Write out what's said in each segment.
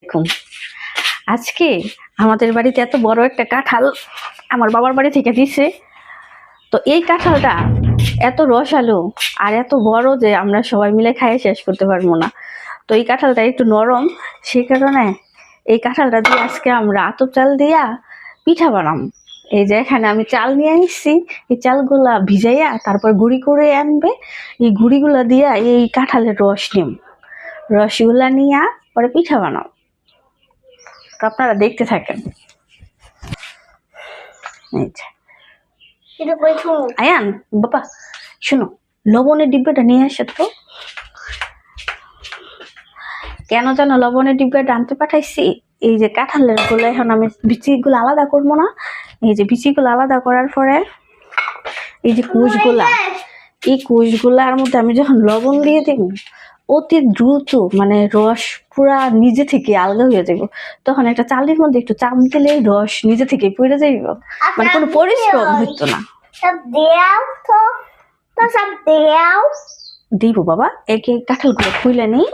দেখুন, আজকে আমাদের বাড়িতে এত বড় একটা কাঁঠাল আমার বাবার বাড়ি থেকে দিছে। তো এই কাঁঠালটা এত রসালো আর এত বড় যে আমরা সবাই মিলে খাইয়ে শেষ করতে পারবো না। তো এই কাঁঠালটা একটু নরম, সেই কারণে এই কাঁঠালটা দিয়ে আজকে আমরা আতপ চাল দিয়া পিঠা বানাম। এই যে এখানে আমি চাল নিয়ে আসছি, এই চালগুলা ভিজাইয়া তারপর গুঁড়ি করে আনবে। এই গুঁড়িগুলা দিয়া এই কাঁঠালের রস নিম, রসগুলা নিয়া পরে পিঠা বানাও। তো আপনারা দেখতে থাকেন। আয়ান বাবা শুনো, লবণের ডিব্বাটা নিয়ে আসো তো। কেন জানো লবণের ডিব্বাটা আনতে পাঠাইছি? এই যে কাঁঠালের গুলো এখন আমি বিচিগুলো আলাদা করবো না। এই যে বিচিগুলো আলাদা করার পরে এই যে কুশগুলা, এই কুশগুলার মধ্যে আমি যখন লবণ দিয়ে দিব অতি দ্রুত মানে রস পুরা নিজে থেকে আলগা হয়ে যাবে। তখন একটা চালের মধ্যে একটু চাপ দিলে রস নিজে থেকে পড়ে যাইব, মানে কোনো পরিশ্রম হইতো না। দিব বাবা, একে কাঁঠাল গুলো খুলে নেই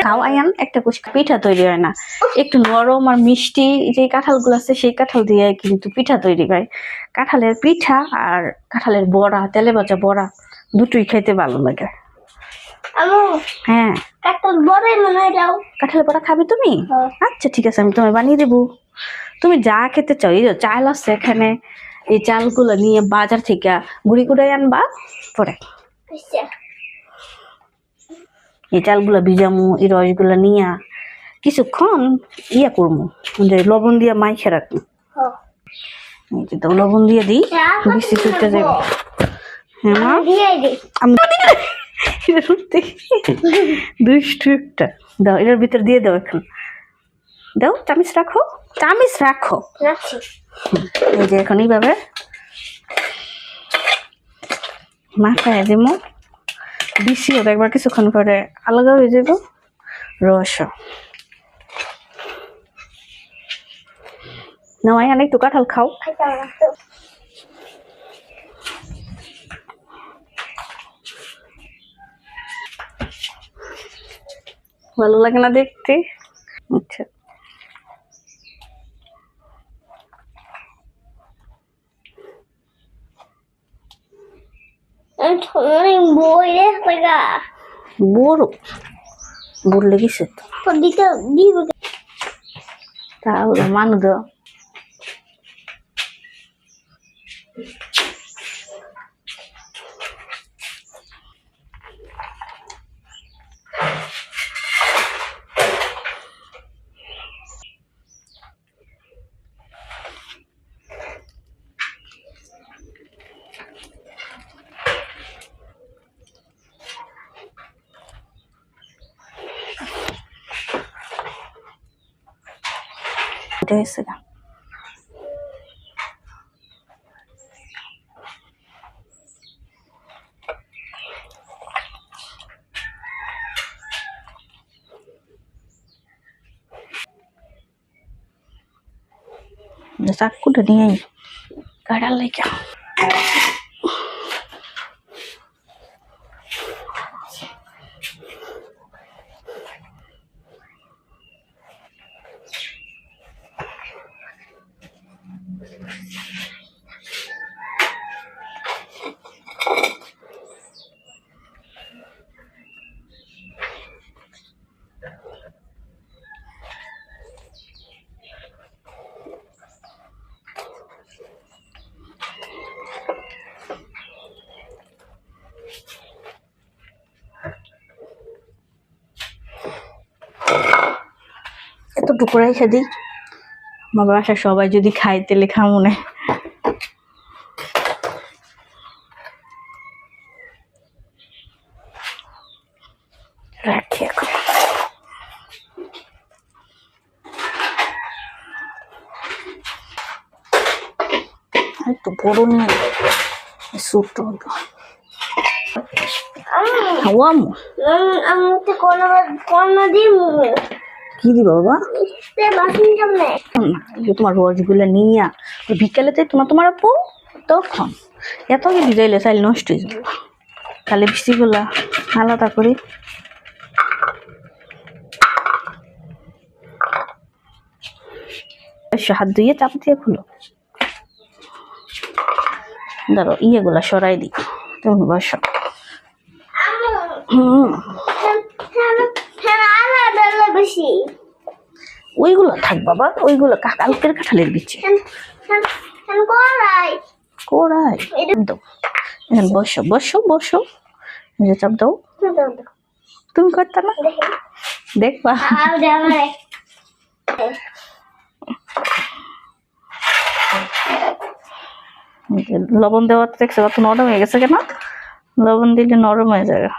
খাও আয়ান। একটা কুশ পিঠা তৈরি হয় না, একটু নরম আর মিষ্টি যে কাঁঠাল গুলো আছে সেই কাঁঠাল দিয়ে কিন্তু পিঠা তৈরি হয়। কাঁঠালের পিঠা আর কাঁঠালের বড়া, তেলে ভাজা বড়া দুটোই খেতে ভালো লাগে। হ্যাঁ, কাঁঠালের বড়া খাবে তুমি? আচ্ছা ঠিক আছে, আমি তোমায় বানিয়ে দেবো। তুমি যা খেতে চাও, এই যে চাল আছে এখানে, এই চালগুলো নিয়ে বাজার থেকে গুঁড়ি করে আনবা। পরে এই চালগুলো ভিজামু, এই রসগুলো নিয়ে কিছুক্ষণ ইয়া করবো, লবণ দিয়ে মাইখে রাখবো। এই যে তো লবণ দিয়ে দিই, বেশি করতে যাবো। হ্যাঁ দুষ্টু একটা, দাও এটার ভিতর দিয়ে দাও, এখন দাও, চামিচ রাখো, চামিচ রাখো। এই যে এখন এইভাবে মাখায় দিব, বেশি হবে একবার, কিছুক্ষণ পরে আলাদা হয়ে যাব রস। নয় অনেক একটু কাঁঠাল খাও। ভালো লাগে না দেখতে? আচ্ছা বড় বড় লেগেছে তাহলে মানু দাও। চাকুটা নিয়ে কাটার লেখা এতটুকু রেখে দিই, আমার বাসায় সবাই যদি খাই তেলে খামো না। রাখি এখন। একটু বড় নিয়ে ছোট কি দিবা বাবা? তোমার রসগুলা নিয়া বিকালেতে তোমার আপু তখন এত আগে ভিজাইলে চাইলে নষ্ট হয়ে যাবে। তাহলে বিচিগুলা আলাদা করি। বসো, হাত ধুয়ে চাপ দিয়ে খুলো। ধরো ইয়েগুলা সরাই দিই, তুমি বসো। ওইগুলো থাক বাবা, ওইগুলো কালকের কাঁঠালের বিচি। কোরাই দাও, বসো বসো বসো, চাপ দাও। তুমি করতে না, দেখবা লবণ দেওয়ার দেখছো কত নরম হয়ে গেছে, কেন লবণ দিলে নরম হয়ে যাবে।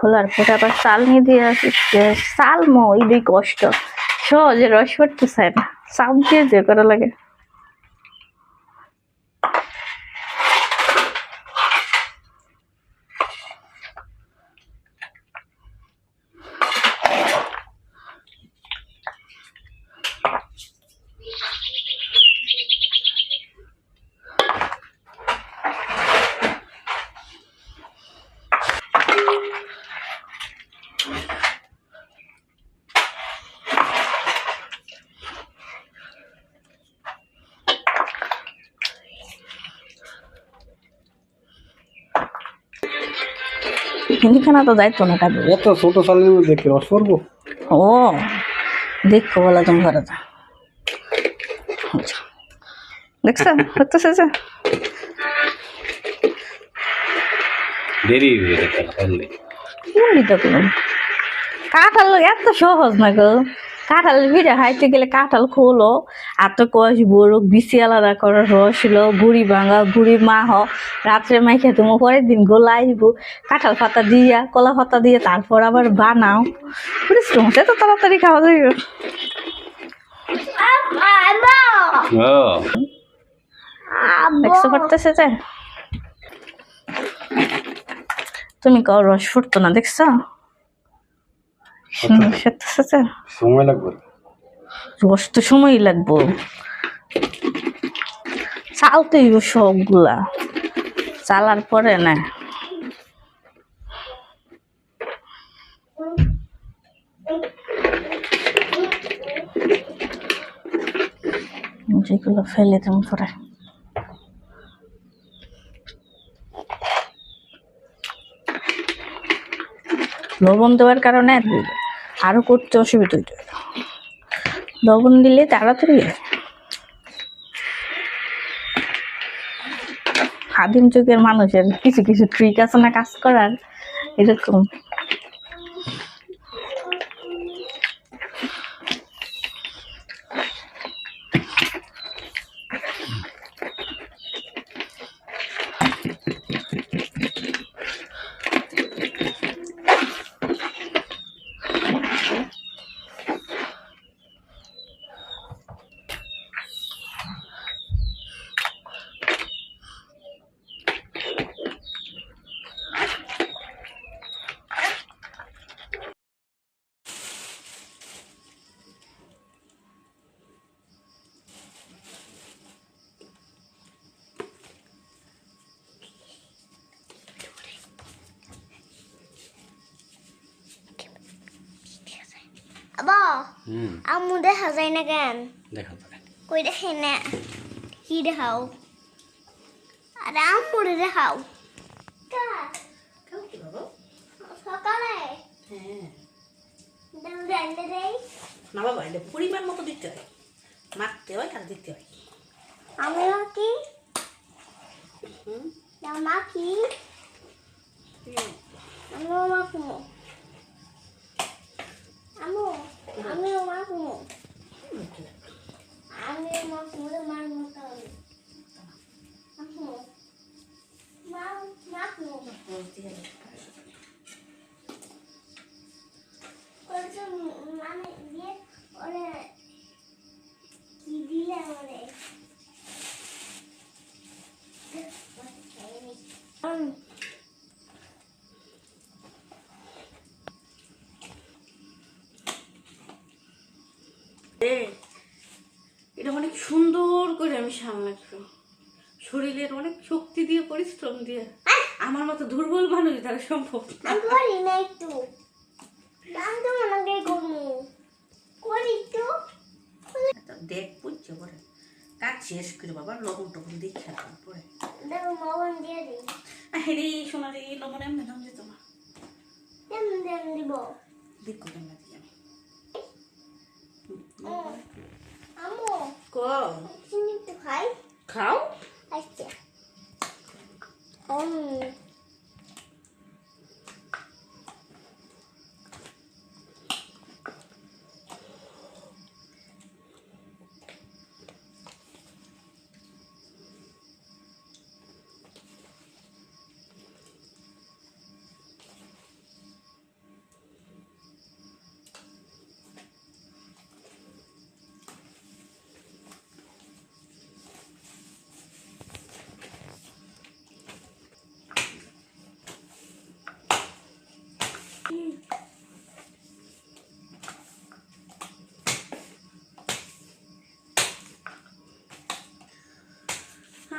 খোলার পরে আবার চালনি দিয়ে আসি, চালমো ওই কষ্ট, সহজে রস করতে চায় না, চাপ দিয়ে যে করা লাগে। হিন্দিখানা তো যাইতো না কাজে, এত ছোট চালের মধ্যে রস করবো। ও দেখো বলা তুমি ঘরে দেখছো করতেছে যে দেরি কাঁঠাল এত সহজ না গো। কাঁঠাল ভিড়ে খাইতে গেলে কাঁঠাল খোলো, আর তো কষ বড় বিচি আলাদা করার রস হলো, গুড়ি ভাঙা গুড়ি মাহ রাত্রে মাইখে তুমি পরের দিন গোলাইব, কাঁঠাল পাতা দিয়া কলা পাতা দিয়ে তারপর আবার বানাও, পরিশ্রম হচ্ছে তো তাড়াতাড়ি খাওয়া যাবে। দেখছো করতেছে যে তুমি কাউ রস ফুটতো না, দেখছো সময় লাগবে, রস তো সময় লাগবো, চালতেই সবগুলা চালার পরে না যেগুলো ফেলে তুমি পরে। লবণ দেওয়ার কারণে আরো করতে অসুবিধা হইত, লবণ দিলে তাড়াতাড়ি হয়। আদিম যুগের মানুষের কিছু কিছু ট্রিক আছে না কাজ করার, এরকম। আবা আম্মু দেখা যায় না কেন? দেখা যায় কই দেখে না, কি দেখাও? আরে আম্মুরে দেখাও। সকালে না বাবা, এটা পরিমাণ মতো দিতে হয়, মাখতে হয় আর দিতে হয়। আমি মাকি মাকি আমি মাখবো। এটা অনেক সুন্দর করে আমি সামলাচ্ছি, শরীরের অনেক শক্তি দিয়ে পরিশ্রম দিয়ে। আমার মতো দুর্বল মানুষ দ্বারা সম্ভব না। আমি করি না একটু দাম তো মনে করবো করি একটু দেখ বুঝছে পরে কাজ শেষ করে বাবা লবণ টবণ দিয়ে খেলাম পরে দেখো লবণ দিয়ে দিই হেরে সোনা রে লবণ এমনি নাম যেত না কেমন দেন দিব দিক করে না দিয়ে আম্মু কো চিনি একটু খাই খাও আচ্ছা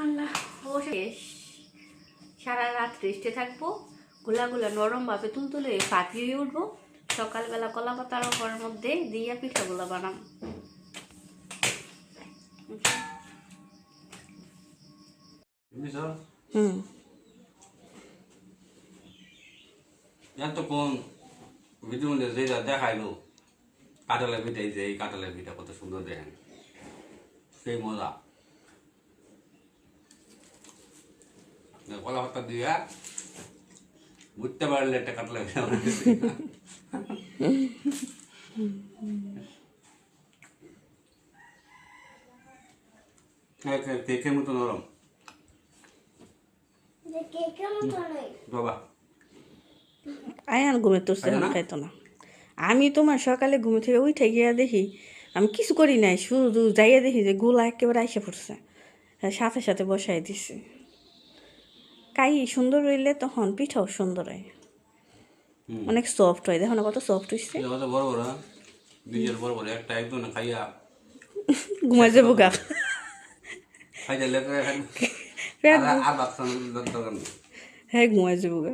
আল্লাহ ও শেষ, সারা রাত রেস্টে থাকবো, গোলাগুলা নরম ভাবে তুলতুলে পাতিয়ে উঠবো, সকালবেলা কলা পাতার ওপর মধ্যে দিয়া পিঠাগুলো বানাবো। এতক্ষণ ভিডিওর মধ্যে যেটা দেখাইলো কাঁঠালের পিঠা, এই যে এই কাঁঠালের পিঠা কত সুন্দর দেখেন, সেই মজা। কলা পাতা দিয়া বুঝতে পারলে একটা কাঁঠালের পিঠা বানাইছি। কেকের মতো নরম কেকের মতো নয় বাবা। আয়ান ঘুমে তোর খাইতো না। আমি তোমার সকালে ঘুম থেকে উঠে গিয়া দেখি, আমি কিছু করি নাই, শুধু যাইয়া দেখি যে গোলা একেবারে আইসা পড়ছে, সাথে সাথে বসাই দিছি। কাই সুন্দর হইলে তখন পিঠাও সুন্দর হয়, অনেক সফট হয়। দেখো না কত সফট হয়েছে। বড় বড় নিজের বড় বড় একটা একদম খাইয়া ঘুমাই যাবো গা, খাইয়া লেগে আর বাচ্চা দরকার নেই। হ্যাঁ ঘুমাই যাবো গা।